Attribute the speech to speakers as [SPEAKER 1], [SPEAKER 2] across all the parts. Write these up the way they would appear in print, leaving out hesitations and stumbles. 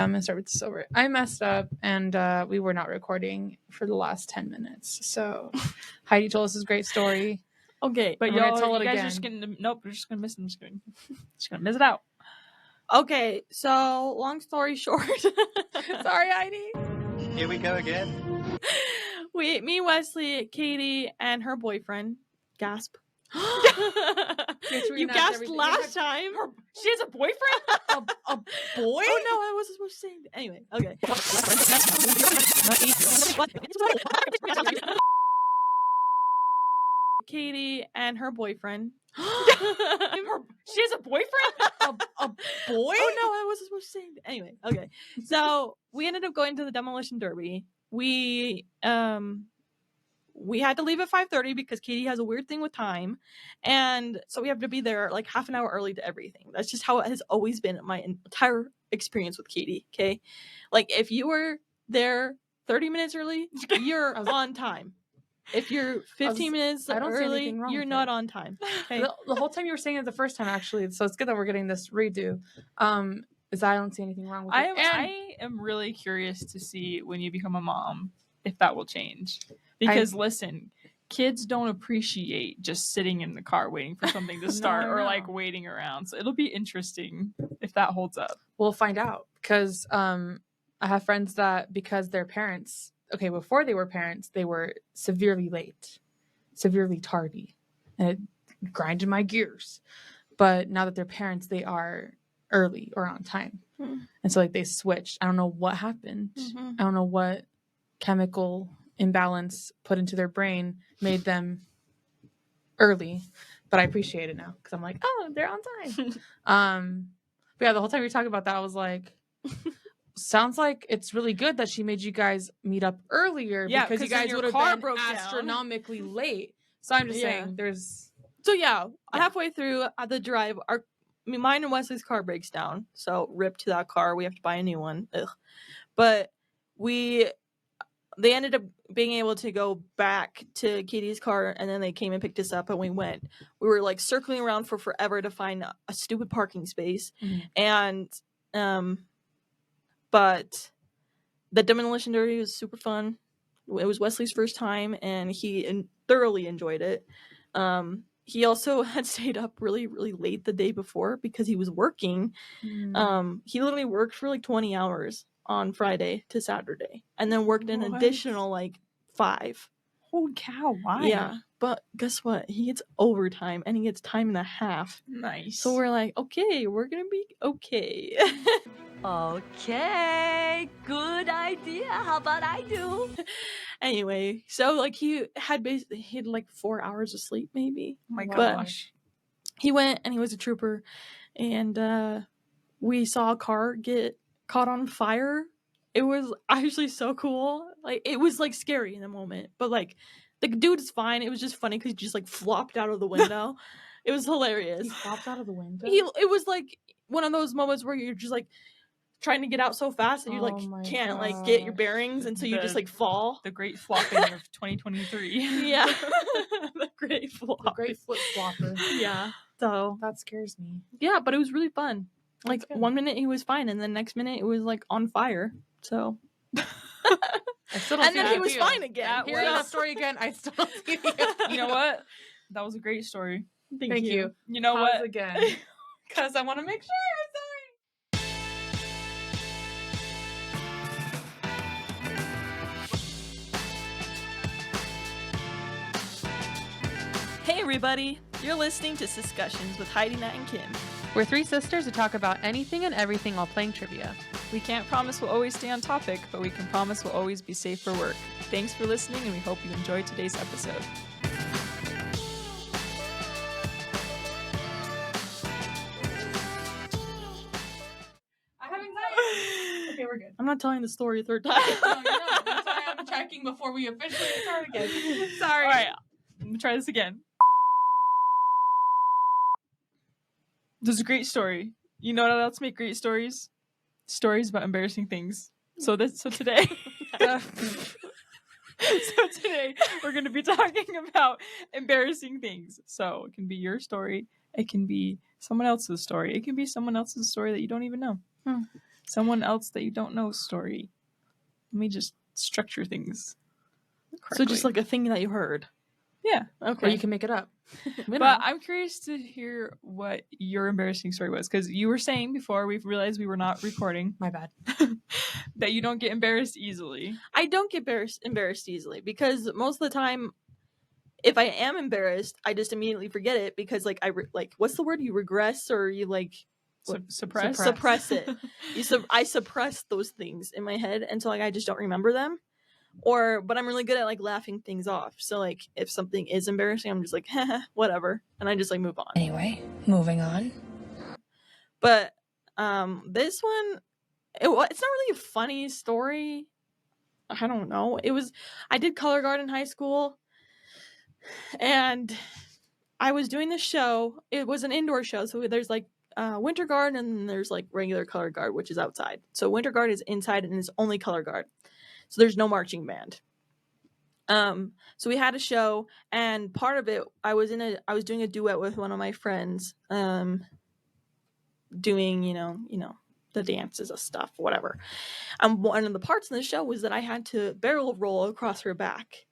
[SPEAKER 1] I'm gonna start with this over. I messed up and we were not recording for the last 10 minutes. So Heidi told us this great story.
[SPEAKER 2] Okay,
[SPEAKER 1] but
[SPEAKER 2] but
[SPEAKER 1] we're gonna tell it
[SPEAKER 2] you guys
[SPEAKER 1] again.
[SPEAKER 2] are just gonna we're just gonna miss it. Just gonna miss it out.
[SPEAKER 3] Okay, so long story short.
[SPEAKER 1] Sorry, Heidi.
[SPEAKER 4] Here we go again.
[SPEAKER 3] Me, Wesley, Katie, and her boyfriend. Gasp. You gasped last time.
[SPEAKER 2] She has a boyfriend?
[SPEAKER 1] A boy?
[SPEAKER 3] Oh no, I wasn't supposed to say that. Anyway, okay. Katie and her boyfriend.
[SPEAKER 2] She has a boyfriend?
[SPEAKER 1] A boy?
[SPEAKER 3] Oh no, I wasn't supposed to say that. Anyway, okay. So we ended up going to the demolition derby. We had to leave at 5:30 because Katie has a weird thing with time, and so we have to be there like half an hour early to everything. That's just how it has always been my entire experience with Katie. Okay, like if you were there 30 minutes early, you're on time. If you're 15 minutes early, you're not on time. Okay?
[SPEAKER 1] The whole time you were saying it the first time, actually, so it's good that we're getting this redo. Is I don't see anything wrong with it.
[SPEAKER 2] I am really curious to see when you become a mom if that will change. Because listen, kids don't appreciate just sitting in the car waiting for something to start or like waiting around. So it'll be interesting if that holds up.
[SPEAKER 1] We'll find out because I have friends that because their parents, before they were parents, they were severely late, severely tardy, and it grinded my gears. But now that they're parents, they are early or on time. And so like they switched. I don't know what happened. I don't know what chemical imbalance put into their brain made them early, but I appreciate it now because I'm like, oh, they're on time. But yeah, the whole time we were talking about that, I was like, sounds like it's really good that she made you guys meet up earlier because you guys would have been astronomically late. So I'm just saying there's
[SPEAKER 3] halfway through the drive, mine and Wesley's car breaks down, so rip to that car. We have to buy a new one. But they ended up being able to go back to Katie's car, and then they came and picked us up, and we went. We were like circling around for forever to find a stupid parking space, and but the demolition derby was super fun. It was Wesley's first time, and he thoroughly enjoyed it. He also had stayed up really, really late the day before because he was working. He literally worked for like 20 hours on Friday to Saturday, and then worked an additional like 5.
[SPEAKER 2] Holy cow! Why?
[SPEAKER 3] Yeah, but guess what? He gets overtime, and he gets time and a half.
[SPEAKER 2] Nice.
[SPEAKER 3] So we're like, okay, we're gonna be okay.
[SPEAKER 5] Okay, good idea. How about I do?
[SPEAKER 3] Anyway, so like he had like 4 hours of sleep, maybe.
[SPEAKER 2] Oh my gosh!
[SPEAKER 3] He went, and he was a trooper, and we saw a car get caught on fire. It was actually so cool. Like it was like scary in the moment, but like the dude's fine. It was just funny because he just like flopped out of the window. It was hilarious.
[SPEAKER 1] He flopped out of the window.
[SPEAKER 3] It was like one of those moments where you're just like trying to get out so fast that you like can't like get your bearings, and so you just like fall.
[SPEAKER 2] The great flopping of 2023.
[SPEAKER 3] Yeah, the great flop.
[SPEAKER 1] The great flip flopper.
[SPEAKER 3] Yeah, so
[SPEAKER 1] that scares me.
[SPEAKER 3] Yeah, but it was really fun. Like 1 minute he was fine, and the next minute it was like on fire. So,
[SPEAKER 1] I still don't
[SPEAKER 3] and then he was fine again.
[SPEAKER 1] Hearing that story again, I still don't see the
[SPEAKER 2] You know what? That was a great story.
[SPEAKER 3] Thank you.
[SPEAKER 2] You know what?
[SPEAKER 1] Again, because I want to make sure.
[SPEAKER 3] Hey everybody, you're listening to Discussions with Heidi, Nat, and Kim.
[SPEAKER 1] We're 3 sisters who talk about anything and everything while playing trivia.
[SPEAKER 2] We can't promise we'll always stay on topic, but we can promise we'll always be safe for work. Thanks for listening, and we hope you enjoyed today's episode.
[SPEAKER 1] I have anxiety. Okay, we're good.
[SPEAKER 3] I'm not telling the story a third time.
[SPEAKER 1] No, you're not. That's why I'm checking before we officially start again. Sorry.
[SPEAKER 2] All right, I'm gonna try this again. This is a great story. You know what else make great stories? Stories about embarrassing things. So today we're going to be talking about embarrassing things. So it can be your story. It can be someone else's story. It can be someone else's story that you don't even know. Someone else that you don't know story. Let me just structure things correctly.
[SPEAKER 3] So just like a thing that you heard.
[SPEAKER 2] yeah.
[SPEAKER 3] Okay.
[SPEAKER 1] Or you can make it up. We don't
[SPEAKER 2] But
[SPEAKER 1] know.
[SPEAKER 2] I'm curious to hear what your embarrassing story was, because you were saying before we realized we were not recording
[SPEAKER 1] My bad.
[SPEAKER 2] that you don't get embarrassed easily.
[SPEAKER 3] I don't get embarrassed easily because most of the time, if I am embarrassed, I just immediately forget it because like like what's the word, you regress or you like
[SPEAKER 2] Suppress.
[SPEAKER 3] suppress it. I suppress those things in my head, and so like I just don't remember them. But I'm really good at like laughing things off. So like if something is embarrassing, I'm just like whatever, and I just like move on.
[SPEAKER 6] Anyway, moving on.
[SPEAKER 3] But this one, it's not really a funny story. I don't know. I did color guard in high school, and I was doing this show. It was an indoor show, so there's like winter guard and then there's like regular color guard, which is outside. So winter guard is inside and it's only color guard. So there's no marching band. So we had a show, and part of it, I was doing a duet with one of my friends, doing the dances and stuff, whatever. One of the parts in the show was that I had to barrel roll across her back.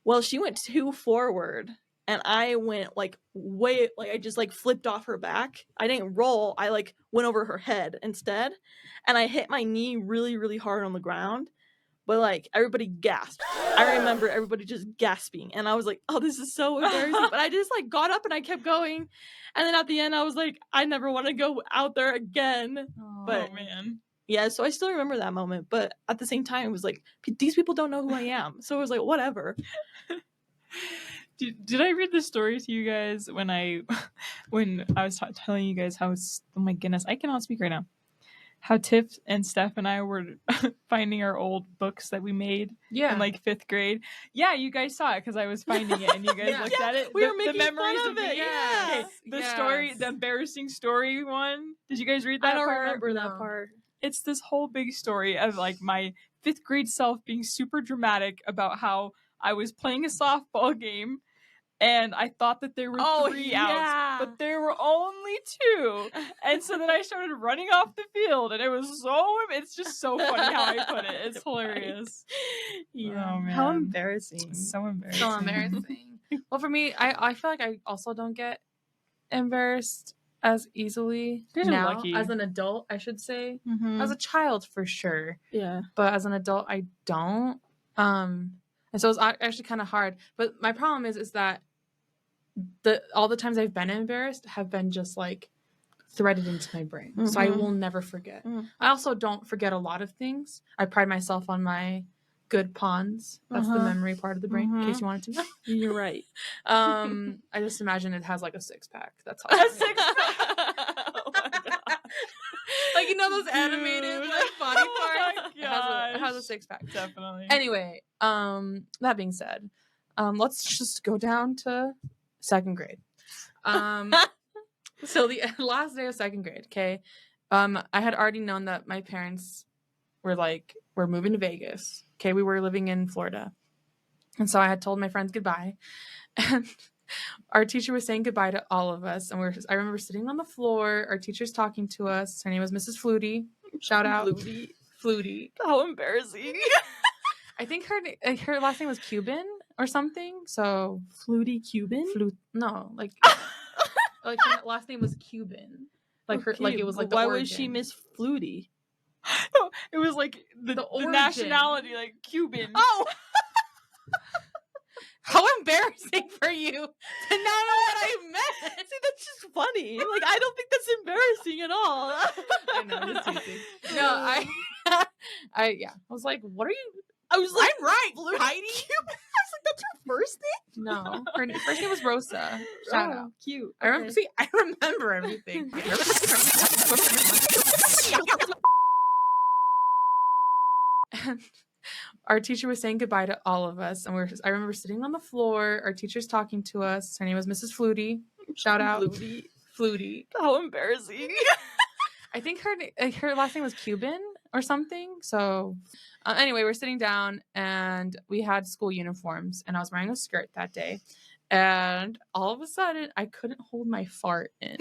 [SPEAKER 3] Well, she went too forward, and I went like way, like I just like flipped off her back. I didn't roll. I like went over her head instead, and I hit my knee really, really hard on the ground. But like everybody gasped. I remember everybody just gasping, and I was like, "Oh, this is so embarrassing." But I just like got up and I kept going, and then at the end, I was like, "I never want to go out there again." But
[SPEAKER 2] oh man.
[SPEAKER 3] yeah, so I still remember that moment. But at the same time, it was like these people don't know who I am, so it was like whatever.
[SPEAKER 2] Did I read the story to you guys when I was telling you guys how oh my goodness, I cannot speak right now. How Tiff and Steph and I were finding our old books that we made in like 5th grade. Yeah, you guys saw it because I was finding it and you guys looked at it.
[SPEAKER 3] We were
[SPEAKER 2] the
[SPEAKER 3] making
[SPEAKER 2] memories
[SPEAKER 3] fun of it.
[SPEAKER 2] me.
[SPEAKER 3] Yeah.
[SPEAKER 2] Okay, story, the embarrassing story one. Did you guys read that?
[SPEAKER 3] I don't
[SPEAKER 2] part?
[SPEAKER 3] remember that
[SPEAKER 1] No.
[SPEAKER 3] part.
[SPEAKER 2] It's this whole big story of like my 5th grade self being super dramatic about how I was playing a softball game and I thought that there were 3 outs, but there were only 2. And so then I started running off the field, and it's just so funny how I put it. It's hilarious.
[SPEAKER 3] Yeah.
[SPEAKER 2] Oh, man.
[SPEAKER 3] How embarrassing.
[SPEAKER 2] So embarrassing.
[SPEAKER 1] So embarrassing. Well, for me, I feel like I also don't get embarrassed as easily
[SPEAKER 2] You guys are
[SPEAKER 1] now.
[SPEAKER 2] lucky.
[SPEAKER 1] As an adult, I should say.
[SPEAKER 3] Mhm.
[SPEAKER 1] As a child, for sure.
[SPEAKER 3] Yeah.
[SPEAKER 1] But as an adult, I don't. And so it's actually kind of hard. But my problem is that all the times I've been embarrassed have been just like threaded into my brain. So I
[SPEAKER 3] Mhm.
[SPEAKER 1] will never forget.
[SPEAKER 3] Mm.
[SPEAKER 1] I also don't forget a lot of things. I pride myself on my good pawns. That's the
[SPEAKER 3] Uh-huh.
[SPEAKER 1] memory part of the brain, in case
[SPEAKER 3] Mhm.
[SPEAKER 1] you wanted to know.
[SPEAKER 3] You're right.
[SPEAKER 1] I just imagine it has like a 6-pack. That's all.
[SPEAKER 3] A 6-pack. Oh my God.
[SPEAKER 1] Like, you know those animated
[SPEAKER 2] Dude.
[SPEAKER 1] like body
[SPEAKER 2] Oh my
[SPEAKER 1] parts? It has a
[SPEAKER 2] gosh.
[SPEAKER 1] 6-pack.
[SPEAKER 2] Definitely.
[SPEAKER 1] Anyway, that being said, let's just go down to 2nd grade. So the last day of 2nd grade, okay, I had already known that my parents were moving to Vegas. Okay, we were living in Florida, and so I had told my friends goodbye, and our teacher was saying goodbye to all of us, and I remember sitting on the floor. Our teacher's talking to us. Her name was Mrs. Flutie. Shout out, Flutie.
[SPEAKER 3] How embarrassing.
[SPEAKER 1] I think her last name was Cuban or something. So
[SPEAKER 3] Flutie Cuban?
[SPEAKER 1] no, like like her last name was Cuban. Like her, like it was like the
[SPEAKER 3] why
[SPEAKER 1] origin.
[SPEAKER 3] was she Miss Flutie?
[SPEAKER 2] No, it was like the
[SPEAKER 1] origin.
[SPEAKER 2] nationality, like Cuban.
[SPEAKER 1] Oh, how embarrassing for you to not know what I meant.
[SPEAKER 3] See, that's just funny. Like, I don't think that's embarrassing at all.
[SPEAKER 1] I know, I'm just teasing. No, I was like, what are you?
[SPEAKER 3] I was like,
[SPEAKER 1] I'm right,
[SPEAKER 3] Heidi. I was like, that's her first name?
[SPEAKER 1] No, her first name was Rosa. Shout out.
[SPEAKER 3] Cute.
[SPEAKER 1] I remember.
[SPEAKER 3] Okay.
[SPEAKER 1] See, I remember everything. And our teacher was saying goodbye to all of us, and I remember sitting on the floor. Our teacher's talking to us. Her name was Mrs. Flutie. Shout out, Flutie.
[SPEAKER 3] How embarrassing.
[SPEAKER 1] I think her last name was Cuban or something. So anyway, we're sitting down, and we had school uniforms, and I was wearing a skirt that day, and all of a sudden I couldn't hold my fart in.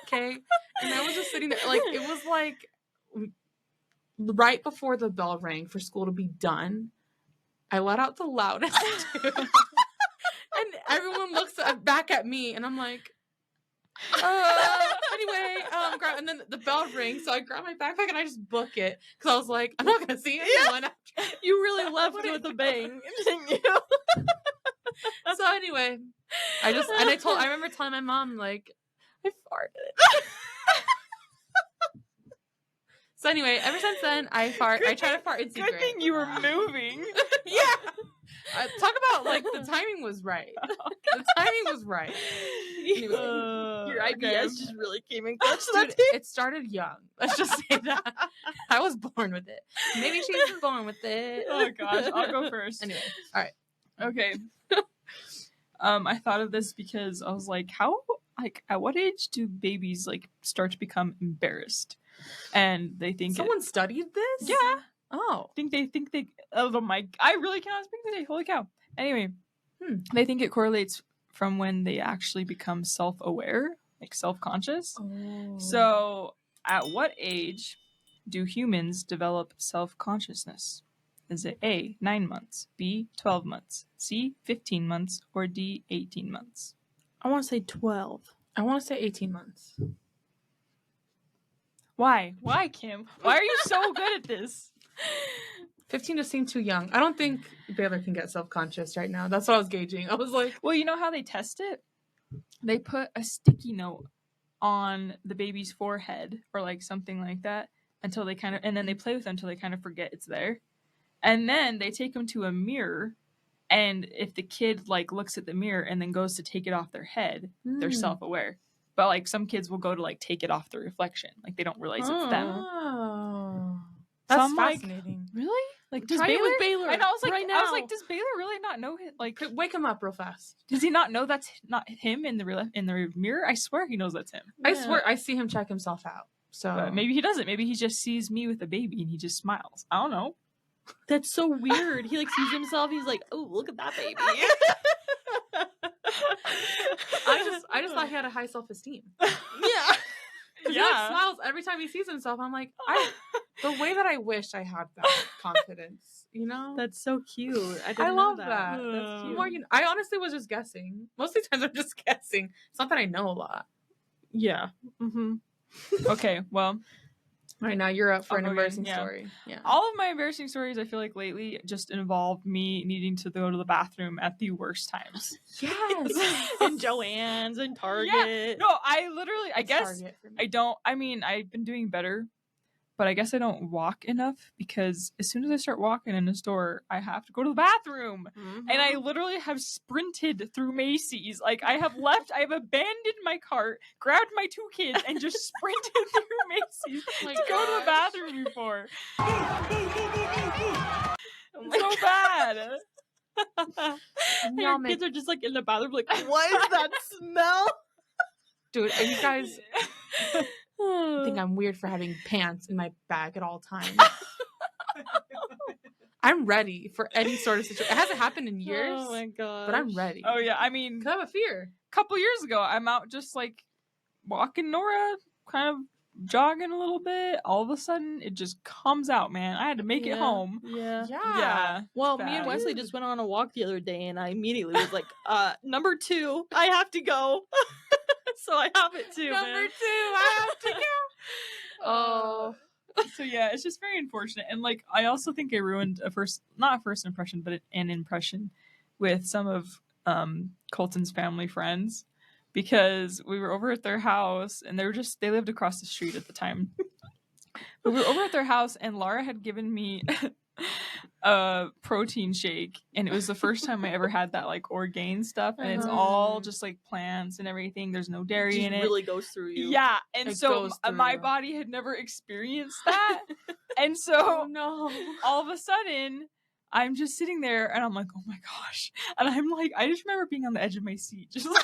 [SPEAKER 1] Okay, and I was just sitting there, like it was like right before the bell rang for school to be done, I let out the loudest too. And everyone looks back at me, and I'm like, anyway, and then the bell rings, so I grab my backpack and I just book it because I was like, I'm not gonna see anyone. After.
[SPEAKER 3] You really left it with a bang, didn't you?
[SPEAKER 1] So anyway, I remember telling my mom, like, I farted. So anyway, ever since then, I fart. I try to fart in secret.
[SPEAKER 2] Good thing you were moving.
[SPEAKER 1] Yeah. Talk about, like, the timing was right. The timing was right. Anyway.
[SPEAKER 3] Your IBS just really came in clutch.
[SPEAKER 1] Dude, it started young. Let's just say that. I was born with it. Maybe she was born with it.
[SPEAKER 2] Oh gosh, I'll go first.
[SPEAKER 1] Anyway, all right.
[SPEAKER 2] Okay. I thought of this because I was like, at what age do babies like start to become embarrassed? And they think
[SPEAKER 1] Someone studied this?
[SPEAKER 2] Yeah.
[SPEAKER 1] Oh.
[SPEAKER 2] They oh my, I really cannot speak today. Holy cow. Anyway, they think it correlates from when they actually become self-aware, like self-conscious.
[SPEAKER 1] Oh.
[SPEAKER 2] So, at what age do humans develop self-consciousness? Is it A, 9 months, B, 12 months, C, 15 months, or D, 18 months?
[SPEAKER 3] I want to say 12.
[SPEAKER 1] I want to say 18 months.
[SPEAKER 2] Why? Why, Kim? Why are you so good at this?
[SPEAKER 1] 15 just seemed too young. I don't think Baylor can get self-conscious right now. That's what I was gauging. I was like,
[SPEAKER 2] Well, you know how they test it? They put a sticky note on the baby's forehead or like something like that until they and then they play with them until they kind of forget it's there. And then they take them to a mirror, and if the kid like looks at the mirror and then goes to take it off their head, they're self-aware. But like some kids will go to like take it off the reflection, like they don't realize it's them.
[SPEAKER 1] oh.
[SPEAKER 2] So
[SPEAKER 1] That's
[SPEAKER 2] I'm like,
[SPEAKER 1] fascinating.
[SPEAKER 2] really? Like does
[SPEAKER 3] Try it
[SPEAKER 2] Baylor?
[SPEAKER 3] with Baylor
[SPEAKER 2] And I was like,
[SPEAKER 3] right now.
[SPEAKER 2] does Baylor really not know it? Like,
[SPEAKER 1] Wake him up real fast.
[SPEAKER 2] does he not know that's not him in the mirror? I swear he knows that's him.
[SPEAKER 1] I swear I see him check himself out. So
[SPEAKER 2] But maybe he doesn't. Maybe he just sees me with a baby and he just smiles. I don't know.
[SPEAKER 3] That's so weird. He like sees himself. He's like, "Oh, look at that baby."
[SPEAKER 1] I just thought he had a high self-esteem.
[SPEAKER 3] Yeah.
[SPEAKER 1] He like smiles every time he sees himself. I'm like, the way that I wish I had that confidence, you know?
[SPEAKER 3] That's so cute.
[SPEAKER 1] I love that.
[SPEAKER 3] That's cute.
[SPEAKER 1] More, I honestly was just guessing. Most of the times I'm just guessing. It's not that I know a lot.
[SPEAKER 3] Yeah. Mm-hmm.
[SPEAKER 2] Okay, well,
[SPEAKER 1] All right, now you're up for an
[SPEAKER 2] I'll go
[SPEAKER 1] embarrassing
[SPEAKER 2] again, yeah.
[SPEAKER 1] story. Yeah.
[SPEAKER 2] all of my embarrassing stories I feel like lately just involve me needing to go to the bathroom at the worst times.
[SPEAKER 1] Yes.
[SPEAKER 3] And Joann's and Target.
[SPEAKER 2] No, I guess
[SPEAKER 1] Target for me.
[SPEAKER 2] I've been doing better, but I guess I don't walk enough because as soon as I start walking in a store, I have to go to the bathroom.
[SPEAKER 3] Mhm.
[SPEAKER 2] And I literally have sprinted through Macy's. Like I have abandoned my cart, grabbed my 2 kids, and just sprinted through Macy's
[SPEAKER 1] my
[SPEAKER 2] to go to the
[SPEAKER 1] gosh.
[SPEAKER 2] bathroom before.
[SPEAKER 3] Oh my
[SPEAKER 2] So bad.
[SPEAKER 3] And
[SPEAKER 1] Y'all
[SPEAKER 3] your
[SPEAKER 1] make-
[SPEAKER 3] kids are just like in the bathroom, like, what is that smell?
[SPEAKER 1] Dude, are you guys think I'm weird for having pants in my bag at all times? I'm ready for any sort of situation. It hasn't happened in years,
[SPEAKER 3] Oh my god.
[SPEAKER 1] but I'm ready.
[SPEAKER 2] Oh yeah, I mean,
[SPEAKER 1] 'Cause I have a fear.
[SPEAKER 2] a couple years ago, I'm out just like walking Nora, kind of jogging a little bit. All of a sudden, it just comes out, man. I had to make it home.
[SPEAKER 3] Yeah.
[SPEAKER 2] Yeah.
[SPEAKER 3] Well,
[SPEAKER 2] Bad.
[SPEAKER 3] me and Wesley just went on a walk the other day, and I immediately was like, number 2, I have to go. So I have it too,
[SPEAKER 1] Number
[SPEAKER 3] man.
[SPEAKER 1] 2, I have to go. Oh.
[SPEAKER 2] So yeah, it's just very unfortunate. And like, I also think I ruined not a first impression, but an impression with some of Colton's family friends because we were over at their house and they lived across the street at the time. But we were over at their house and Laura had given me a protein shake and it was the first time I ever had that like Orgain stuff and it's all just like plants and everything. There's no dairy
[SPEAKER 3] Just
[SPEAKER 2] in it.
[SPEAKER 3] really goes through you.
[SPEAKER 2] Yeah, and
[SPEAKER 1] It
[SPEAKER 2] so
[SPEAKER 1] goes
[SPEAKER 2] my
[SPEAKER 1] through.
[SPEAKER 2] body had never experienced that. And so
[SPEAKER 1] Oh no.
[SPEAKER 2] all of a sudden I'm just sitting there and I'm like, oh my gosh. And I'm like, I just remember being on the edge of my seat, just like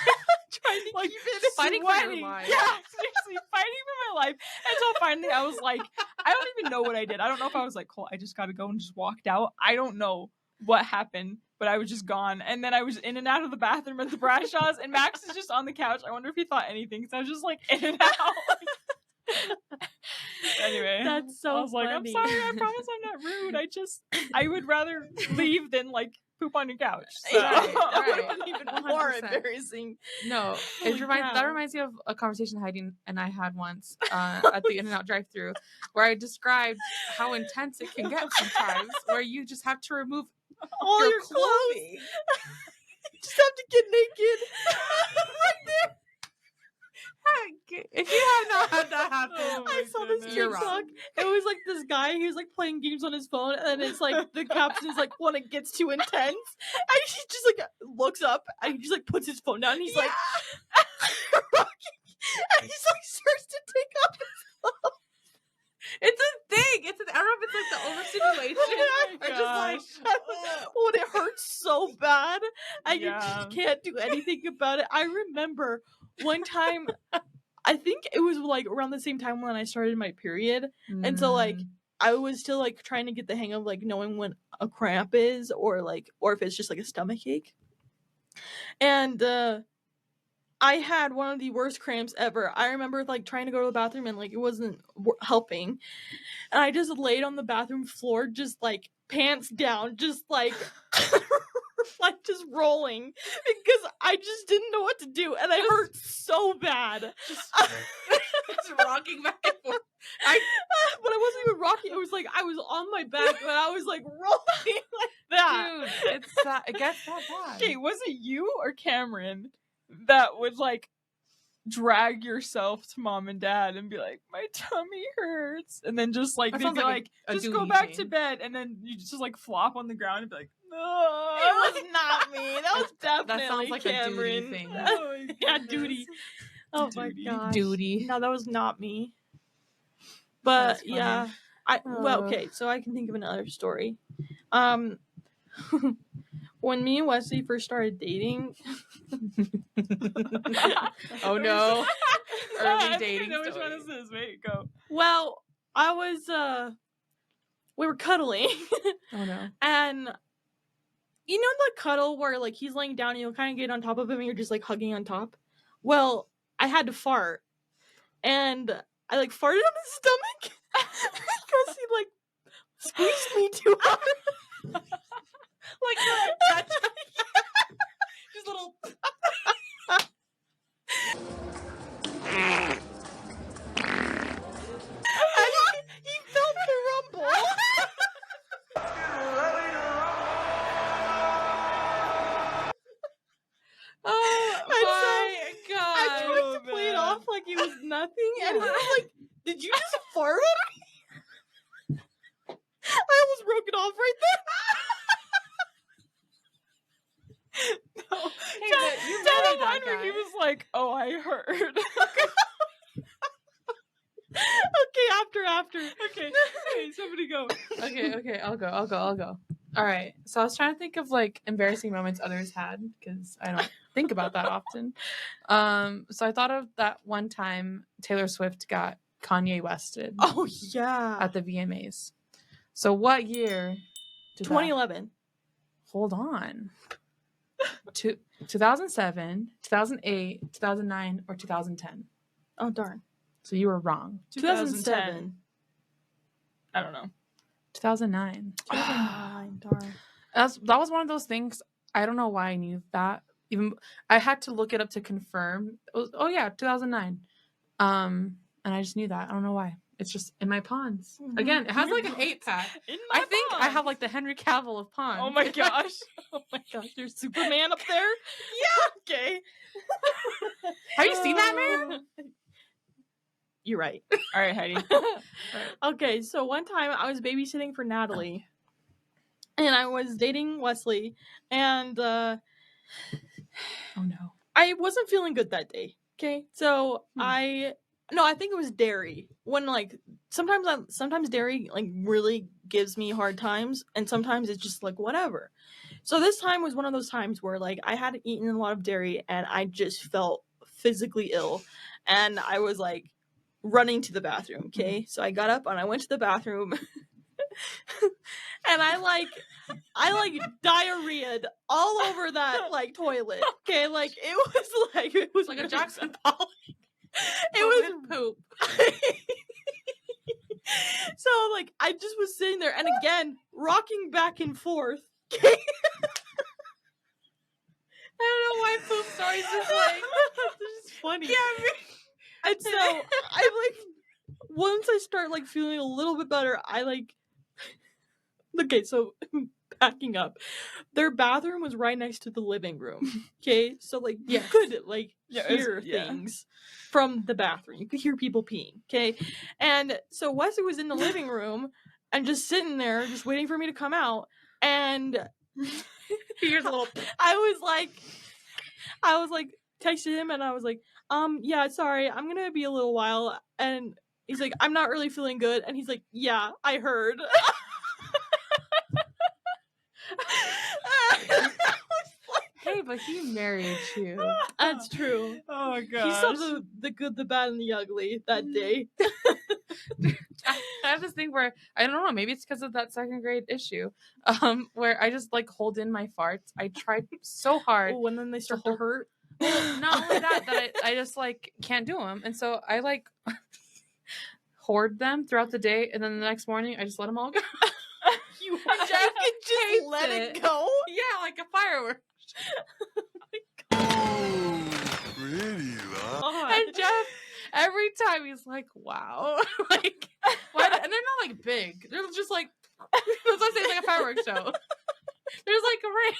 [SPEAKER 2] trying to keep it
[SPEAKER 1] Fighting for your
[SPEAKER 2] sweating.
[SPEAKER 1] life.
[SPEAKER 2] Yeah, seriously, fighting for my life. Until finally I was like, I don't even know what I did. I don't know if I was like, Cole, I just gotta go and just walked out. I don't know what happened, but I was just gone. And then I was in and out of the bathroom at the Bradshaws and Max is just on the couch. I wonder if he thought anything. So I was just like in and out. Anyway,
[SPEAKER 3] That's so
[SPEAKER 2] I was like, I'm
[SPEAKER 3] funny.
[SPEAKER 2] sorry, I promise I'm not rude. I would rather leave than like poop on your couch. So.
[SPEAKER 1] Right,
[SPEAKER 3] That would
[SPEAKER 1] right.
[SPEAKER 3] have been even more
[SPEAKER 1] 100%.
[SPEAKER 3] embarrassing.
[SPEAKER 1] No,
[SPEAKER 3] Holy
[SPEAKER 1] that
[SPEAKER 3] cow.
[SPEAKER 1] reminds me of a conversation Heidi and I had once at the In-N-Out drive-thru, where I described how intense it can get sometimes, where you just have to remove
[SPEAKER 3] All your clothes.
[SPEAKER 1] clothing.
[SPEAKER 3] You just have to get naked. Right there.
[SPEAKER 1] If you have not had that happen,
[SPEAKER 2] Oh my
[SPEAKER 3] I saw this
[SPEAKER 2] goodness.
[SPEAKER 1] You're
[SPEAKER 3] TikTok.
[SPEAKER 1] wrong.
[SPEAKER 3] It was like this guy. He was like playing games on his phone, and it's like the caption is like when it gets too intense, and he just like looks up and he just like puts his phone down. And he's like, rocking, and he's like starts to take off his phone.
[SPEAKER 1] It's a thing. I don't know if it's like the overstimulation or just like
[SPEAKER 3] Oh, and it hurts so bad, and you
[SPEAKER 2] Yeah.
[SPEAKER 3] just can't do anything about it. I remember one time. I think it was like around the same time when I started my period. And so like I was still like trying to get the hang of like knowing when a cramp is or if it's just like a stomach ache. And I had one of the worst cramps ever. I remember like trying to go to the bathroom and like it wasn't helping. And I just laid on the bathroom floor just like pants down, just like like just rolling because I just didn't know what to do and it hurt so bad.
[SPEAKER 1] Just rocking back and forth.
[SPEAKER 3] But I wasn't even rocking. It was like I was on my back and I was like rolling like that.
[SPEAKER 1] Dude, it gets that bad.
[SPEAKER 2] Okay, was it you or Cameron that would like drag yourself to mom and dad and be like, my tummy hurts, and then just like
[SPEAKER 1] That
[SPEAKER 2] they'd
[SPEAKER 1] sounds
[SPEAKER 2] be
[SPEAKER 1] like
[SPEAKER 2] like,
[SPEAKER 1] a
[SPEAKER 2] just go
[SPEAKER 1] duty
[SPEAKER 2] back to
[SPEAKER 1] thing.
[SPEAKER 2] bed, and then you just like flop on the ground and be like, no.
[SPEAKER 3] It was not me. That was definitely
[SPEAKER 1] That sounds like a
[SPEAKER 3] Cameron.
[SPEAKER 1] duty thing.
[SPEAKER 2] Oh my
[SPEAKER 3] Yeah,
[SPEAKER 2] goodness.
[SPEAKER 3] duty. Oh my
[SPEAKER 2] Duty.
[SPEAKER 3] gosh.
[SPEAKER 1] Duty.
[SPEAKER 3] No, that was not me. But
[SPEAKER 1] That's funny.
[SPEAKER 3] yeah, okay, so I can think of another story. When me and Wesley first started dating,
[SPEAKER 1] Oh no. Early
[SPEAKER 2] I think I
[SPEAKER 1] dating
[SPEAKER 2] know which one
[SPEAKER 1] story.
[SPEAKER 2] this is. Wait, go.
[SPEAKER 3] well, I was we were cuddling
[SPEAKER 1] Oh no.
[SPEAKER 3] and you know the cuddle where like he's laying down and you'll kind of get on top of him and you're just like hugging on top? Well, I had to fart and I like farted on his stomach because he like squeezed me too hard.
[SPEAKER 1] Like just little.
[SPEAKER 3] He felt the rumble.
[SPEAKER 1] Oh my god.
[SPEAKER 3] I tried to play it
[SPEAKER 2] man.
[SPEAKER 3] off like it was nothing, and he was like, "Did you just fart on me?" I almost broke it off right there.
[SPEAKER 2] No.
[SPEAKER 1] Hey,
[SPEAKER 2] Tell-
[SPEAKER 1] but you
[SPEAKER 2] tell
[SPEAKER 1] married
[SPEAKER 2] the
[SPEAKER 1] that
[SPEAKER 2] one where he
[SPEAKER 1] guy.
[SPEAKER 2] was like, oh, I heard.
[SPEAKER 3] Okay, after.
[SPEAKER 2] Okay, somebody go.
[SPEAKER 1] Okay, I'll go. All right. So I was trying to think of like embarrassing moments others had because I don't think about that often. So I thought of that one time Taylor Swift got Kanye Wested
[SPEAKER 3] Oh yeah,
[SPEAKER 1] at the VMAs. So what year? Did that-
[SPEAKER 3] 2011.
[SPEAKER 1] Hold on. 2007, 2008, 2009, or 2010.
[SPEAKER 3] Oh darn,
[SPEAKER 1] So you were wrong.
[SPEAKER 3] 2007.
[SPEAKER 2] I don't know.
[SPEAKER 1] 2009.
[SPEAKER 3] 2009. Darn.
[SPEAKER 1] That was one of those things. I don't know why I knew that. Even I had to look it up to confirm. It was, oh yeah, 2009. And I just knew that. I don't know why. It's just in my pawns. Again, it has like an 8-pack.
[SPEAKER 2] In
[SPEAKER 1] I
[SPEAKER 2] my
[SPEAKER 1] think I
[SPEAKER 2] box.
[SPEAKER 1] have like the Henry Cavill of pawns.
[SPEAKER 2] Oh my gosh.
[SPEAKER 3] Oh my gosh, there's Superman up there. Yeah. Okay.
[SPEAKER 1] Have you seen that man?
[SPEAKER 3] You're right.
[SPEAKER 2] All right, Heidi.
[SPEAKER 3] Okay, so one time I was babysitting for Natalie, and I was dating Wesley, and
[SPEAKER 1] Oh no.
[SPEAKER 3] I wasn't feeling good that day. Okay, so
[SPEAKER 1] Hmm.
[SPEAKER 3] I think it was dairy. When like sometimes dairy like really gives me hard times, and sometimes it's just like whatever. So this time was one of those times where like I had eaten a lot of dairy, and I just felt physically ill, and I was like running to the bathroom. Okay, so I got up and I went to the bathroom, and I diarrheaed all over that like toilet. Okay, like it was
[SPEAKER 1] Like a
[SPEAKER 3] really
[SPEAKER 1] Jackson
[SPEAKER 3] bad.
[SPEAKER 1] Pollock.
[SPEAKER 3] It was
[SPEAKER 1] poop.
[SPEAKER 3] So like I just was sitting there and again rocking back and forth. Okay.
[SPEAKER 1] I don't know why poop stories just like
[SPEAKER 3] This is funny.
[SPEAKER 1] yeah.
[SPEAKER 3] And so I like once I start like feeling a little bit better, I like okay, so backing up. Their bathroom was right next to the living room. Okay? So like you
[SPEAKER 1] Yes.
[SPEAKER 3] could like
[SPEAKER 2] Yeah, it was-
[SPEAKER 3] hear
[SPEAKER 2] yeah.
[SPEAKER 3] things from the bathroom. You could hear people peeing. Okay? And so Wesley was in the living room and just sitting there, just waiting for me to come out. And
[SPEAKER 1] Here's a little
[SPEAKER 3] I was like texting him and I was like, yeah, sorry, I'm gonna be a little while. And he's like, I'm not really feeling good. And he's like, yeah, I heard.
[SPEAKER 1] hey, but he married you.
[SPEAKER 3] That's true.
[SPEAKER 2] Oh my
[SPEAKER 3] He
[SPEAKER 2] gosh.
[SPEAKER 3] saw the good, the bad, and the ugly that day.
[SPEAKER 1] I have this thing where I don't know, maybe it's because of that second grade issue, where I just like hold in my farts. I tried so hard.
[SPEAKER 3] Oh, and then they start to
[SPEAKER 1] hold-
[SPEAKER 3] hurt.
[SPEAKER 1] Well, not only that I just like can't do them, and so I like hoard them throughout the day, and then the next morning I just let them all go.
[SPEAKER 3] You
[SPEAKER 1] And Jeff
[SPEAKER 3] can just
[SPEAKER 1] hates
[SPEAKER 3] let
[SPEAKER 1] it.
[SPEAKER 3] it go.
[SPEAKER 1] Yeah, like a firework.
[SPEAKER 4] Pretty, huh?
[SPEAKER 3] God.
[SPEAKER 1] And Jeff, every time he's like, "Wow," like, what? And they're not like big. They're just like that's what I'm saying, it's like a fireworks show. There's like a ring.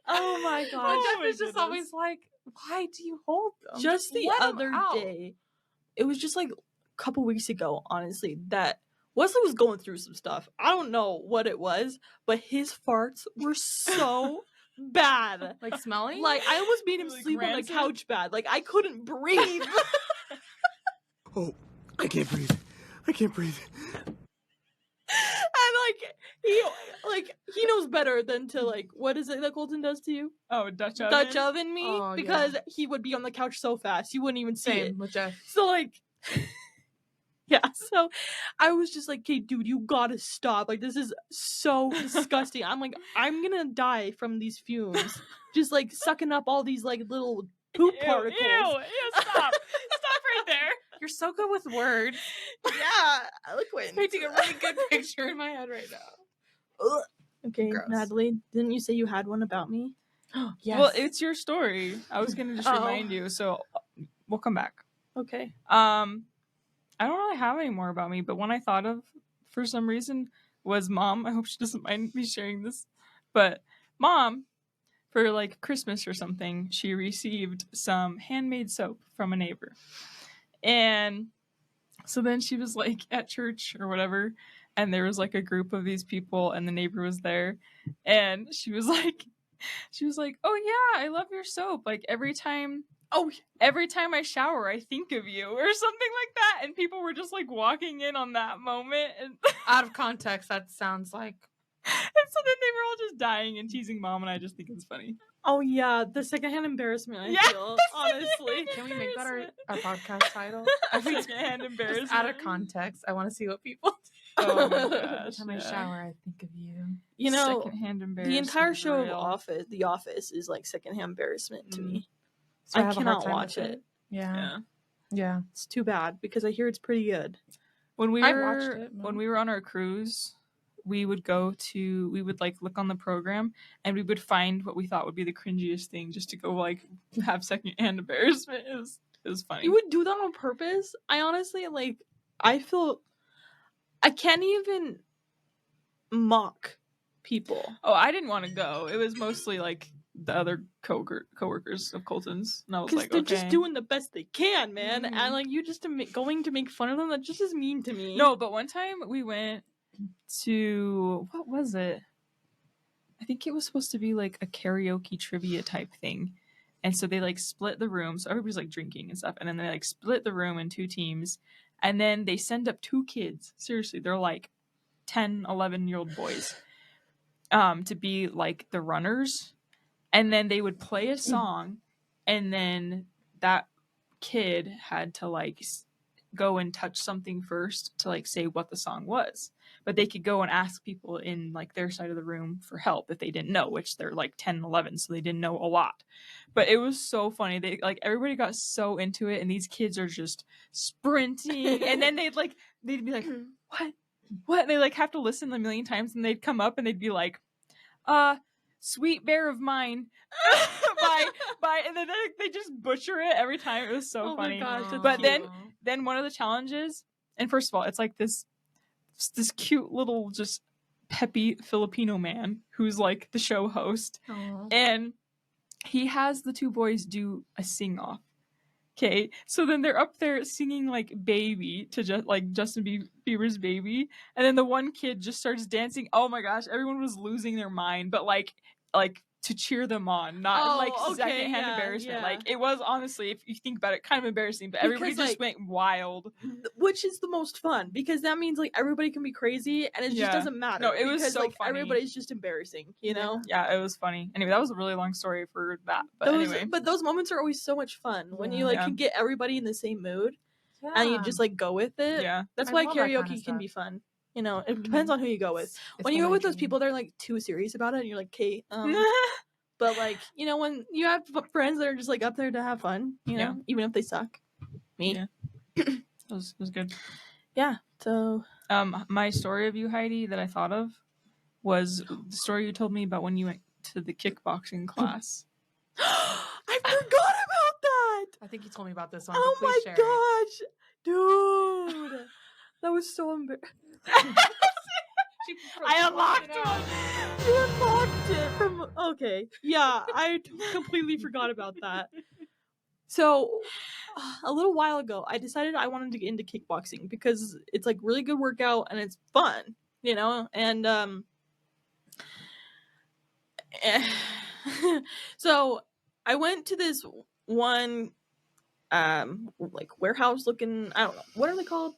[SPEAKER 3] Oh my
[SPEAKER 1] But
[SPEAKER 3] gosh.
[SPEAKER 1] Jeff
[SPEAKER 2] my
[SPEAKER 1] is just
[SPEAKER 2] goodness.
[SPEAKER 1] always like, "Why do you hold them?"
[SPEAKER 3] Just the
[SPEAKER 1] let 'em
[SPEAKER 3] other
[SPEAKER 1] out."
[SPEAKER 3] day, it was just like a couple weeks ago, honestly, that Wesley was going through some stuff. I don't know what it was, but his farts were so bad.
[SPEAKER 1] Like smelling.
[SPEAKER 3] Like I almost made him
[SPEAKER 2] Like
[SPEAKER 3] sleep on the
[SPEAKER 2] rancid?
[SPEAKER 3] couch bad. Like I couldn't breathe.
[SPEAKER 4] Oh, I can't breathe. I can't breathe.
[SPEAKER 3] And he knows better than to like what is it that Colton does to you?
[SPEAKER 2] Oh, Dutch oven.
[SPEAKER 3] Dutch oven me
[SPEAKER 1] Oh, yeah.
[SPEAKER 3] because he would be on the couch so fast you wouldn't even see it.
[SPEAKER 1] Same with Jeff.
[SPEAKER 3] So like yeah, so I was just like, "Okay, dude, you gotta stop. Like this is so disgusting." I'm like, "I'm gonna die from these fumes." Just like sucking up all these like little poop
[SPEAKER 2] Ew,
[SPEAKER 3] particles.
[SPEAKER 2] Ew, stop. Stop right there.
[SPEAKER 1] You're so good with words.
[SPEAKER 3] Yeah,
[SPEAKER 1] It's painting a really good picture in my head right now.
[SPEAKER 3] Ugh. Okay,
[SPEAKER 1] Gross.
[SPEAKER 3] Natalie, didn't you say you had one about me?
[SPEAKER 1] Yes.
[SPEAKER 2] Well, it's your story. I was gonna just
[SPEAKER 3] Oh.
[SPEAKER 2] remind you, so we'll come back.
[SPEAKER 3] Okay.
[SPEAKER 2] I don't really have any more about me, but one I thought of for some reason was Mom. I hope she doesn't mind me sharing this, but Mom, for like Christmas or something, she received some handmade soap from a neighbor, and so then she was like at church or whatever, and there was like a group of these people, and the neighbor was there, and she was like, "Oh yeah, I love your soap. Like every time I shower, I think of you," or something like that. And people were just like walking in on that moment, and,
[SPEAKER 1] out of context, that sounds like
[SPEAKER 2] and so then they were all just dying and teasing Mom, and I just think it's funny.
[SPEAKER 3] Oh yeah, the secondhand embarrassment. I
[SPEAKER 2] Yeah.
[SPEAKER 3] feel honestly.
[SPEAKER 1] can we make that our podcast title? Every
[SPEAKER 2] Secondhand embarrassment.
[SPEAKER 1] Just out of context, I want to see what people
[SPEAKER 2] Oh my
[SPEAKER 1] Every
[SPEAKER 2] gosh,
[SPEAKER 1] time I
[SPEAKER 2] yeah.
[SPEAKER 1] shower, I think of you.
[SPEAKER 3] You know,
[SPEAKER 2] Secondhand
[SPEAKER 3] the
[SPEAKER 2] embarrassment.
[SPEAKER 3] entire show
[SPEAKER 2] real.
[SPEAKER 3] of The Office is like secondhand embarrassment to
[SPEAKER 2] Mm.
[SPEAKER 3] me.
[SPEAKER 1] So
[SPEAKER 3] I
[SPEAKER 1] have a hard
[SPEAKER 3] cannot
[SPEAKER 1] time
[SPEAKER 3] watch
[SPEAKER 1] with
[SPEAKER 3] it.
[SPEAKER 1] Yeah.
[SPEAKER 2] Yeah.
[SPEAKER 1] Yeah.
[SPEAKER 3] It's too bad because I hear it's pretty good.
[SPEAKER 2] When we
[SPEAKER 1] I've
[SPEAKER 2] were
[SPEAKER 1] watched it,
[SPEAKER 2] when
[SPEAKER 1] no.
[SPEAKER 2] we were on our cruise, we would like look on the program and we would find what we thought would be the cringiest thing just to go like have secondhand embarrassment. It was funny.
[SPEAKER 3] You would do that on purpose? I honestly like I feel I can't even mock people.
[SPEAKER 2] Oh, I didn't want to go. It was mostly like the other coworkers of Colton's, and I was
[SPEAKER 3] Because
[SPEAKER 2] like,
[SPEAKER 3] they're
[SPEAKER 2] okay.
[SPEAKER 3] just doing the best they can, man.
[SPEAKER 2] Mhm.
[SPEAKER 3] And like you just going to make fun of them, that just is mean to me.
[SPEAKER 2] No, but one time we went to what was it? I think it was supposed to be like a karaoke trivia type thing. And so they like split the room. So everybody's like drinking and stuff. And then they like split the room in two teams. And then they send up two kids. Seriously, they're like 10, 11-year-old boys to be like the runners. And then they would play a song. And then that kid had to like go and touch something first to like say what the song was. but they could go and ask people in like their side of the room for help if they didn't know, which they're like 10 and 11, so they didn't know a lot. But it was so funny. They like everybody got so into it, and these kids are just sprinting, and then they'd be like, what? And they like have to listen a million times, and they'd come up and they'd be like, sweet bear of mine. Bye. And then they just butcher it every time. It was so funny.
[SPEAKER 3] My gosh, that's
[SPEAKER 2] But
[SPEAKER 3] cute.
[SPEAKER 2] then one of the challenges, and first of all, it's like this cute little just peppy Filipino man who's like the show host, and he has the two boys do a sing off. Okay, so then they're up there singing like "Baby" to just like Justin Bieber's "Baby," and then the one kid just starts dancing. Oh my gosh, everyone was losing their mind, but like to cheer them on, not like secondhand embarrassment.
[SPEAKER 3] yeah.
[SPEAKER 2] Like it was honestly, if you think about it, kind of embarrassing, but everybody
[SPEAKER 3] Because,
[SPEAKER 2] just went wild.
[SPEAKER 3] Which is the most fun because that means like everybody can be crazy and it
[SPEAKER 2] Yeah.
[SPEAKER 3] just doesn't matter.
[SPEAKER 2] No, it was
[SPEAKER 3] because,
[SPEAKER 2] so
[SPEAKER 3] like
[SPEAKER 2] funny.
[SPEAKER 3] everybody's just embarrassing, you know.
[SPEAKER 2] Yeah, it was funny. Anyway, that was a really long story for that, but anyway.
[SPEAKER 3] But those moments are always so much fun when you like
[SPEAKER 2] Yeah.
[SPEAKER 3] can get everybody in the same mood and you just like go with it.
[SPEAKER 2] Yeah.
[SPEAKER 3] That's
[SPEAKER 1] I
[SPEAKER 3] why
[SPEAKER 1] love that
[SPEAKER 3] karaoke
[SPEAKER 1] kinda
[SPEAKER 3] can
[SPEAKER 1] stuff.
[SPEAKER 3] be fun. You know, it depends on who you go with.
[SPEAKER 1] It's
[SPEAKER 3] When you go with those
[SPEAKER 1] energy.
[SPEAKER 3] people, they're like too serious about it, and you're like, okay. But like, you know, when you have friends that are just like up there to have fun, you know,
[SPEAKER 2] Yeah.
[SPEAKER 3] even if they suck. Me.
[SPEAKER 2] Yeah. It was good.
[SPEAKER 3] Yeah. So.
[SPEAKER 2] My story of you, Heidi, that I thought of was the story you told me about when you went to the kickboxing class.
[SPEAKER 3] I forgot about that.
[SPEAKER 1] I think you told me about this one.
[SPEAKER 3] Oh
[SPEAKER 1] so please
[SPEAKER 3] my
[SPEAKER 1] share it.
[SPEAKER 3] gosh, dude, that was so embarrassing.
[SPEAKER 2] I unlocked one.
[SPEAKER 3] You unlocked it from. Okay, yeah, I completely forgot about that. So, a little while ago, I decided I wanted to get into kickboxing because it's like really good workout and it's fun, you know. And so I went to this one like warehouse looking, I don't know, what are they called,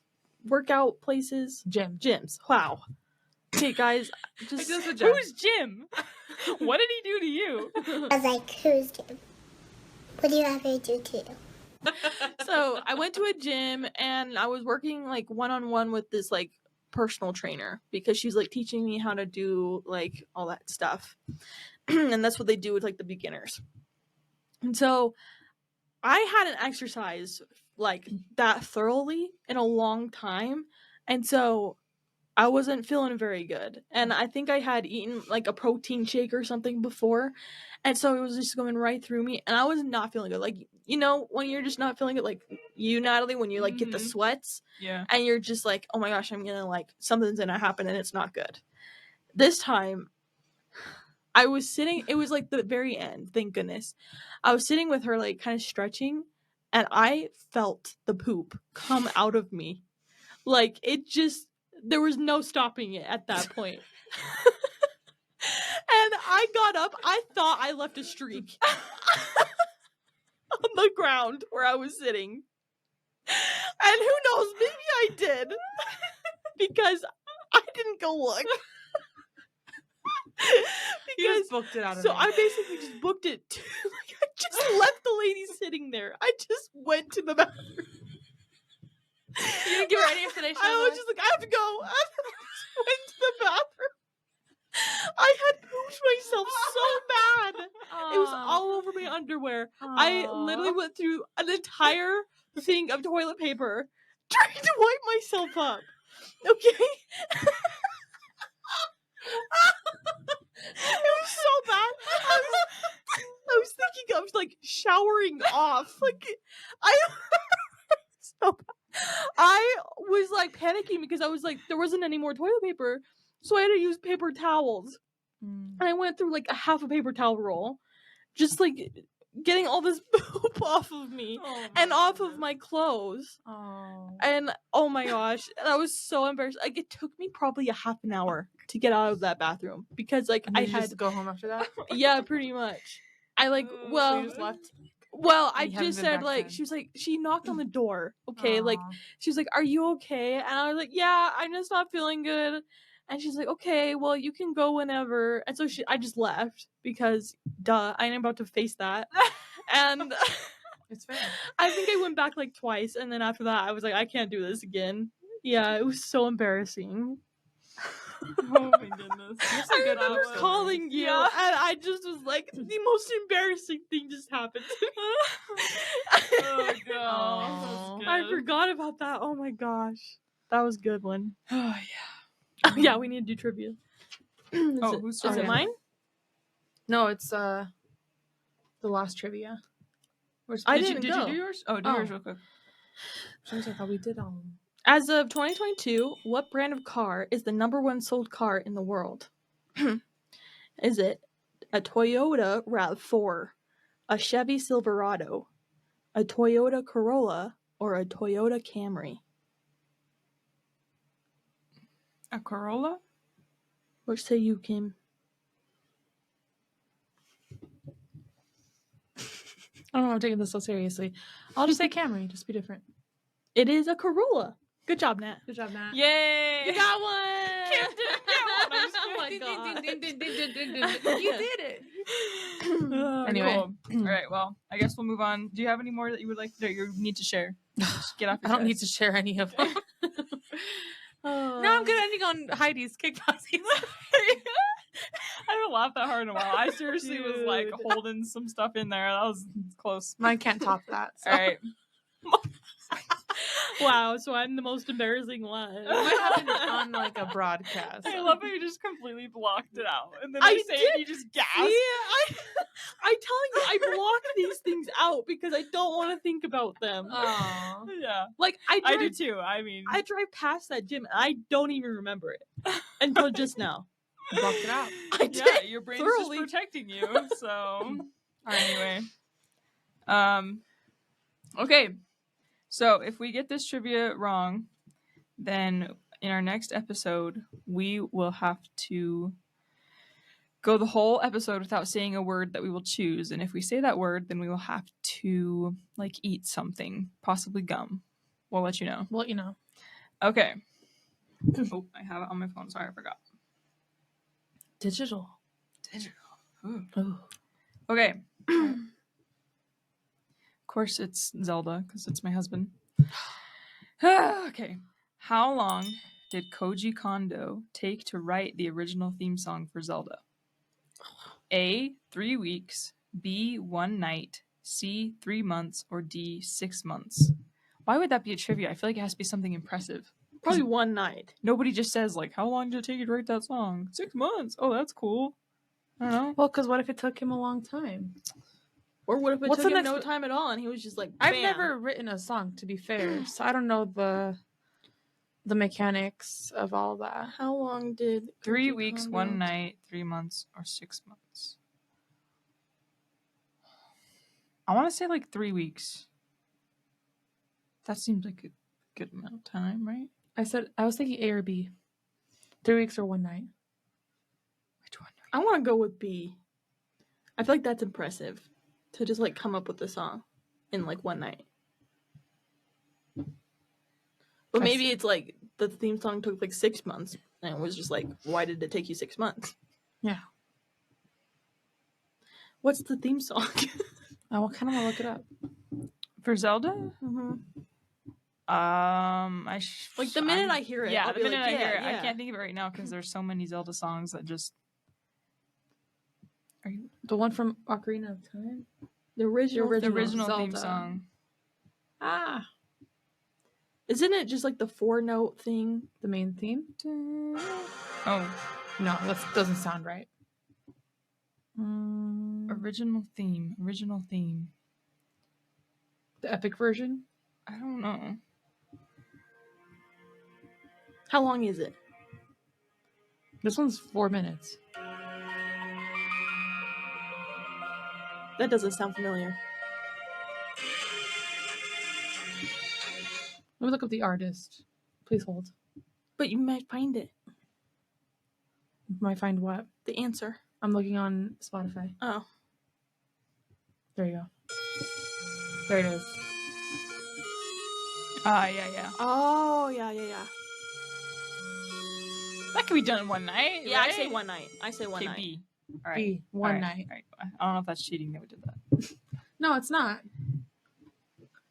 [SPEAKER 3] workout places, gyms. Wow. Okay, guys, just
[SPEAKER 2] Who's Jim? What did he do to you?
[SPEAKER 7] I was like, who's Jim? What do you have me do too?
[SPEAKER 3] So I went to a gym and I was working like one-on-one with this like personal trainer because she's like teaching me how to do like all that stuff. And that's what they do with like the beginners. And so I hadn't exercised like that thoroughly in a long time. And so I wasn't feeling very good. And I think I had eaten like a protein shake or something before. And so it was just going right through me. And I was not feeling good. Like, you know, when you're just not feeling it, like you, Natalie, when you like get the sweats
[SPEAKER 2] Yeah.
[SPEAKER 3] and you're just like, oh my gosh, I'm gonna like, something's gonna happen and it's not good. This time, I was sitting, it was like the very end, thank goodness. I was sitting with her, like kind of stretching, and I felt the poop come out of me. Like it just, there was no stopping it at that point. And I got up, I thought I left a streak on the ground where I was sitting. And who knows, maybe I did. Because I didn't go look.
[SPEAKER 1] You just booked it out of
[SPEAKER 3] So
[SPEAKER 1] me.
[SPEAKER 3] I basically just booked it too. Like I just left the lady sitting there. I just went to the bathroom.
[SPEAKER 1] You didn't give her any explanation.
[SPEAKER 3] I was just like, I have to go. I just went to the bathroom. I had pooped myself so bad. It was all over my underwear. I literally went through an entire thing of toilet paper trying to wipe myself up. Okay? It was so bad. I was thinking of like showering off. Like so bad. I was like panicking because I was like there wasn't any more toilet paper, so I had to use paper towels. And I went through like a half a paper towel roll, just like getting all this poop off of me and off of my clothes. And oh my gosh, that was so embarrassing. Like it took me probably a half an hour to get out of that bathroom because like
[SPEAKER 1] And
[SPEAKER 3] I
[SPEAKER 1] did you
[SPEAKER 3] had
[SPEAKER 1] just go home after that.
[SPEAKER 3] yeah, pretty much. I like
[SPEAKER 1] So
[SPEAKER 3] well
[SPEAKER 1] you just left.
[SPEAKER 3] I
[SPEAKER 1] you haven't
[SPEAKER 3] just
[SPEAKER 1] been
[SPEAKER 3] said
[SPEAKER 1] back
[SPEAKER 3] like
[SPEAKER 1] since?
[SPEAKER 3] she was like she knocked on the door. Okay, like
[SPEAKER 1] Aw.
[SPEAKER 3] she was like, "Are you okay?" And I was like, "Yeah, I'm just not feeling good." And she's like, "Okay, well you can go whenever." And so I just left because duh, I ain't about to face that. And
[SPEAKER 1] It's fair.
[SPEAKER 3] I think I went back like twice, and then after that I was like, I can't do this again. Yeah, it was so embarrassing.
[SPEAKER 2] Oh my goodness. That's a
[SPEAKER 3] I
[SPEAKER 2] good
[SPEAKER 3] remember
[SPEAKER 2] episode.
[SPEAKER 3] calling you,
[SPEAKER 2] Yeah.
[SPEAKER 3] and I just was like, the most embarrassing thing just happened to me.
[SPEAKER 2] Oh god.
[SPEAKER 1] Aw.
[SPEAKER 2] That's
[SPEAKER 3] I
[SPEAKER 2] good.
[SPEAKER 3] forgot about that. Oh my gosh, that was a good one.
[SPEAKER 2] Oh
[SPEAKER 3] Yeah, we need to do trivia. Is
[SPEAKER 2] Oh,
[SPEAKER 3] it,
[SPEAKER 2] who's
[SPEAKER 3] is
[SPEAKER 2] starting?
[SPEAKER 3] it mine?
[SPEAKER 1] No, it's the last trivia.
[SPEAKER 3] I
[SPEAKER 2] Did
[SPEAKER 3] didn't
[SPEAKER 2] you
[SPEAKER 3] go.
[SPEAKER 2] do yours? Oh, do
[SPEAKER 1] Oh.
[SPEAKER 2] yours real quick.
[SPEAKER 1] I thought we did all of them.
[SPEAKER 3] As of 2022, what brand of car is the number one sold car in the world? Is it a Toyota RAV4, a Chevy Silverado, a Toyota Corolla, or a Toyota Camry?
[SPEAKER 2] A Corolla?
[SPEAKER 3] What say you, Kim?
[SPEAKER 1] I don't know. I'm taking this so seriously. I'll just say Camry. Just be different.
[SPEAKER 3] It is a Corolla. Good job, Nat.
[SPEAKER 1] Good job, Matt.
[SPEAKER 2] Yay!
[SPEAKER 3] You got one!
[SPEAKER 2] Kim didn't get one. I'm just
[SPEAKER 3] Oh my
[SPEAKER 2] kidding.
[SPEAKER 3] god.
[SPEAKER 1] You did it.
[SPEAKER 2] Anyway.
[SPEAKER 1] Anyway.
[SPEAKER 2] All right. Well, I guess we'll move on. Do you have any more that you would like that you need to share? Just get off
[SPEAKER 1] I
[SPEAKER 2] your
[SPEAKER 1] don't need to
[SPEAKER 2] chest.
[SPEAKER 1] share any of them. No, I'm good ending on Heidi's kickboxing.
[SPEAKER 2] I haven't laughed that hard in a while. I seriously was like
[SPEAKER 3] Dude.
[SPEAKER 2] holding some stuff in there. That was close.
[SPEAKER 1] Mine can't top that. So.
[SPEAKER 2] All right.
[SPEAKER 3] Wow, so I'm the most embarrassing one.
[SPEAKER 1] We might have it on like a broadcast.
[SPEAKER 2] I love how you just completely blocked it out, and then
[SPEAKER 3] I
[SPEAKER 2] I say it,
[SPEAKER 3] did.
[SPEAKER 2] and you just gasp.
[SPEAKER 3] Yeah, I telling you, I block these things out because I don't want to think about them.
[SPEAKER 1] Aw.
[SPEAKER 2] Yeah,
[SPEAKER 3] Like
[SPEAKER 2] I
[SPEAKER 3] drive,
[SPEAKER 2] do too. I mean,
[SPEAKER 3] I drive past that gym and I don't even remember it until just now.
[SPEAKER 1] Blocked it out.
[SPEAKER 3] I did.
[SPEAKER 2] yeah, your brain's
[SPEAKER 3] thoroughly.
[SPEAKER 2] just protecting you. So, anyway, okay. So if we get this trivia wrong, then in our next episode we will have to go the whole episode without saying a word that we will choose. And if we say that word, then we will have to like eat something, possibly gum. We'll let you know.
[SPEAKER 1] Well, you know.
[SPEAKER 2] Okay. Oh, I have it on my phone. Sorry, I forgot.
[SPEAKER 1] Digital.
[SPEAKER 2] Digital. Ooh.
[SPEAKER 1] Ooh.
[SPEAKER 2] Okay. Of course, it's Zelda because it's my husband. Okay. How long did Koji Kondo take to write the original theme song for Zelda? A, 3 weeks, B, 1 night, C, 3 months, or D, 6 months? Why would that be a trivia? I feel like it has to be something impressive.
[SPEAKER 3] Probably one night.
[SPEAKER 2] Nobody just says, like, how long did it take you to write that song? 6 months. Oh, that's cool. I don't know.
[SPEAKER 1] Well, because what if it took him a long time?
[SPEAKER 3] Or what if it
[SPEAKER 1] What's
[SPEAKER 3] took
[SPEAKER 1] the
[SPEAKER 3] him
[SPEAKER 1] next-
[SPEAKER 3] no time at all and he was just like,
[SPEAKER 1] I've
[SPEAKER 3] bam.
[SPEAKER 1] never written a song, to be fair, so I don't know the mechanics of all that.
[SPEAKER 3] How long did
[SPEAKER 2] 3
[SPEAKER 3] Koji
[SPEAKER 2] weeks,
[SPEAKER 3] Kondo-
[SPEAKER 2] 1 night, 3 months, or 6 months? I want to say like 3 weeks. That seems like a good amount of time, right?
[SPEAKER 1] I was thinking A or B. 3 weeks or 1 night.
[SPEAKER 2] Which one?
[SPEAKER 3] I want to go with B. I feel like that's impressive to just like come up with the song in like one night. But
[SPEAKER 1] I
[SPEAKER 3] maybe it's like the theme song took like 6 months and it was just like, why did it take you 6 months?
[SPEAKER 1] Yeah.
[SPEAKER 3] What's the theme song?
[SPEAKER 1] I kind of want to look it up.
[SPEAKER 2] For Zelda?
[SPEAKER 3] Mm-hmm.
[SPEAKER 2] Like
[SPEAKER 3] the minute I hear it,
[SPEAKER 2] yeah,
[SPEAKER 3] I'll
[SPEAKER 2] the
[SPEAKER 3] be
[SPEAKER 2] minute
[SPEAKER 3] like,
[SPEAKER 2] I hear
[SPEAKER 3] yeah,
[SPEAKER 2] it, I
[SPEAKER 3] yeah.
[SPEAKER 2] can't think of it right now because there's so many Zelda songs that just. Are you
[SPEAKER 1] The one from Ocarina of Time?
[SPEAKER 3] The original.
[SPEAKER 2] the original theme
[SPEAKER 1] Zelda.
[SPEAKER 2] song?
[SPEAKER 1] Ah,
[SPEAKER 3] Isn't it just like the 4-note thing?
[SPEAKER 1] the main theme?
[SPEAKER 2] Oh,
[SPEAKER 1] No, that doesn't sound right.
[SPEAKER 2] original theme.
[SPEAKER 1] The epic version?
[SPEAKER 2] I don't know.
[SPEAKER 3] How long is it?
[SPEAKER 1] This one's 4 minutes.
[SPEAKER 3] That doesn't sound familiar.
[SPEAKER 1] Let me look up the artist. Please hold.
[SPEAKER 3] But you might find it.
[SPEAKER 1] Might find what?
[SPEAKER 3] The answer.
[SPEAKER 1] I'm looking on Spotify.
[SPEAKER 3] Oh.
[SPEAKER 1] There you go. There it is.
[SPEAKER 2] Yeah.
[SPEAKER 3] Oh, yeah.
[SPEAKER 2] That could be done in one night.
[SPEAKER 3] Yeah,
[SPEAKER 2] right?
[SPEAKER 3] I say one night.
[SPEAKER 2] Okay,
[SPEAKER 3] night.
[SPEAKER 2] B. All right.
[SPEAKER 1] B,
[SPEAKER 2] All
[SPEAKER 1] one
[SPEAKER 2] right,
[SPEAKER 1] night.
[SPEAKER 2] all right. I don't know if that's cheating that we did that.
[SPEAKER 1] No, it's not.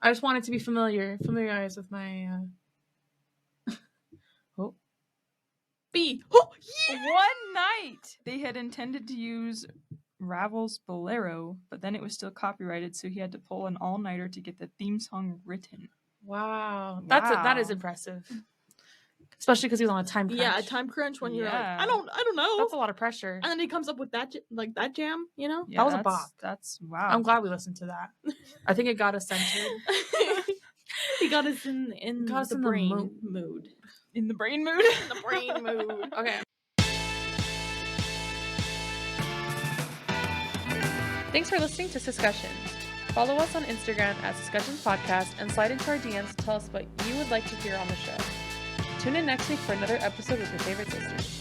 [SPEAKER 1] I just wanted to be familiarized with my. Oh,
[SPEAKER 3] B. Oh, yeah.
[SPEAKER 2] One night they had intended to use Ravel's Bolero, but then it was still copyrighted, so he had to pull an all-nighter to get the theme song written.
[SPEAKER 1] Wow. That is
[SPEAKER 2] Wow.
[SPEAKER 1] impressive. Especially because he was on a time crunch.
[SPEAKER 3] Yeah, a time crunch when you're like,
[SPEAKER 2] Yeah.
[SPEAKER 3] I don't know.
[SPEAKER 1] That's a lot of pressure.
[SPEAKER 3] And then he comes up with that that jam, you know?
[SPEAKER 2] Yeah,
[SPEAKER 1] That was a
[SPEAKER 2] that's-
[SPEAKER 1] bop.
[SPEAKER 2] That's wow.
[SPEAKER 1] I'm glad we listened to that. I think it got us centered.
[SPEAKER 3] He got us in
[SPEAKER 1] Got us
[SPEAKER 3] the
[SPEAKER 1] in the
[SPEAKER 3] brain mood.
[SPEAKER 2] In the brain mood.
[SPEAKER 3] In the brain mood.
[SPEAKER 1] Okay. Thanks for listening to Discussions. Follow us on Instagram at Discussions Podcast and slide into our DMs to tell us what you would like to hear on the show. Tune in next week for another episode with your favorite sisters.